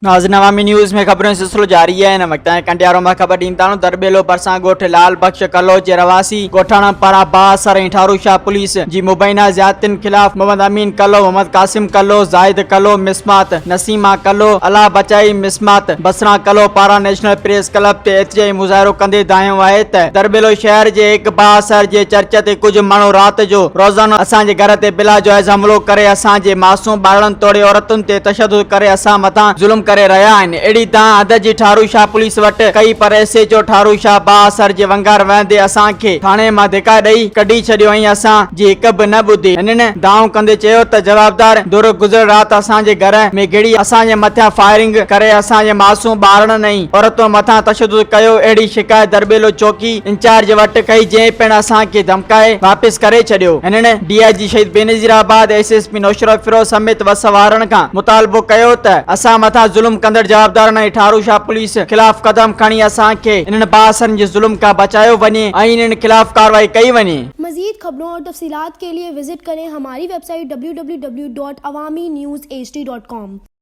नाज़रीन अवामी न्यूज़ में खबरों सिलसिलो जारी है। इन वक्त कंडियारो में खबर ॾींदा درॿيلوڀرسان ॻोठ लाल बख्श क़लौज रहिवासी ॻोठाणन पारां बााثر ऐं ठारोशاه पुलिस जी مبينه زيادتن खिलाफ मोहम्मद अमीन कलो, मोहम्मद कासिम कलो, जाहिद कलो मिसमात, नसीमा कलो, अला बचाई मिसमात, बसरा कलो पारां नेशनल प्रेस क्लब ते एतिजाई मुज़ाहिरो कंदे दायो आहे त درॿيلو शहर जे हिक बााثر जे चर्च ते कुछ माण्हू रात जो रोज़ानो असांजे घर ते बिला जाइज़ हमलो करे असांजे मासूम ॿारनि तोड़े औरतुनि ते तशद्दुद करे असां मथां ज़ुल्म करे रहिया आहिनि। अहिड़ी तव्हां हद जी ठारोशاه पुलिस वटि कई पर एसएचओ ठारोशاه बााثر जे वंगार वहंदे असांखे थाणे मां धिका ॾेई कढी छॾियो ऐं असां जी हिक बि न ॿुधी। हिननि दावो कंदे चयो त जवाबदार दुर गुज़र रात असांजे घर में गिड़ी असांजे मथां फायरिंग करे असांजे मासूम ॿारनि ऐं औरतुनि मथां तशद्दुद कयो। अहिड़ी शिकायत درॿيلو चौकी इंचार्ज वटि कई जंहिं पिण असांखे धमकाए वापसि करे छॾियो। हिननि डीआईजी शहीद बेनज़ीराबाद एसएसपी नौशरत फिरोज समेत वस वारनि खां मुतालबो कयो त असां मथां ज़ुल्म कंदड़ जवाबदारनि ऐं ठारोशاه पुलिस खिलाफ कदम खणी असांखे इन्हनि बााثرनि जे ज़ुल्म खां बचायो वञे ऐं इन्हनि खिलाफ कार्रवाई कई वञे। मजीद खबरों और तफसीलात के लिए विजिट करें हमारी वेबसाइट www.awamiNewsHD.com।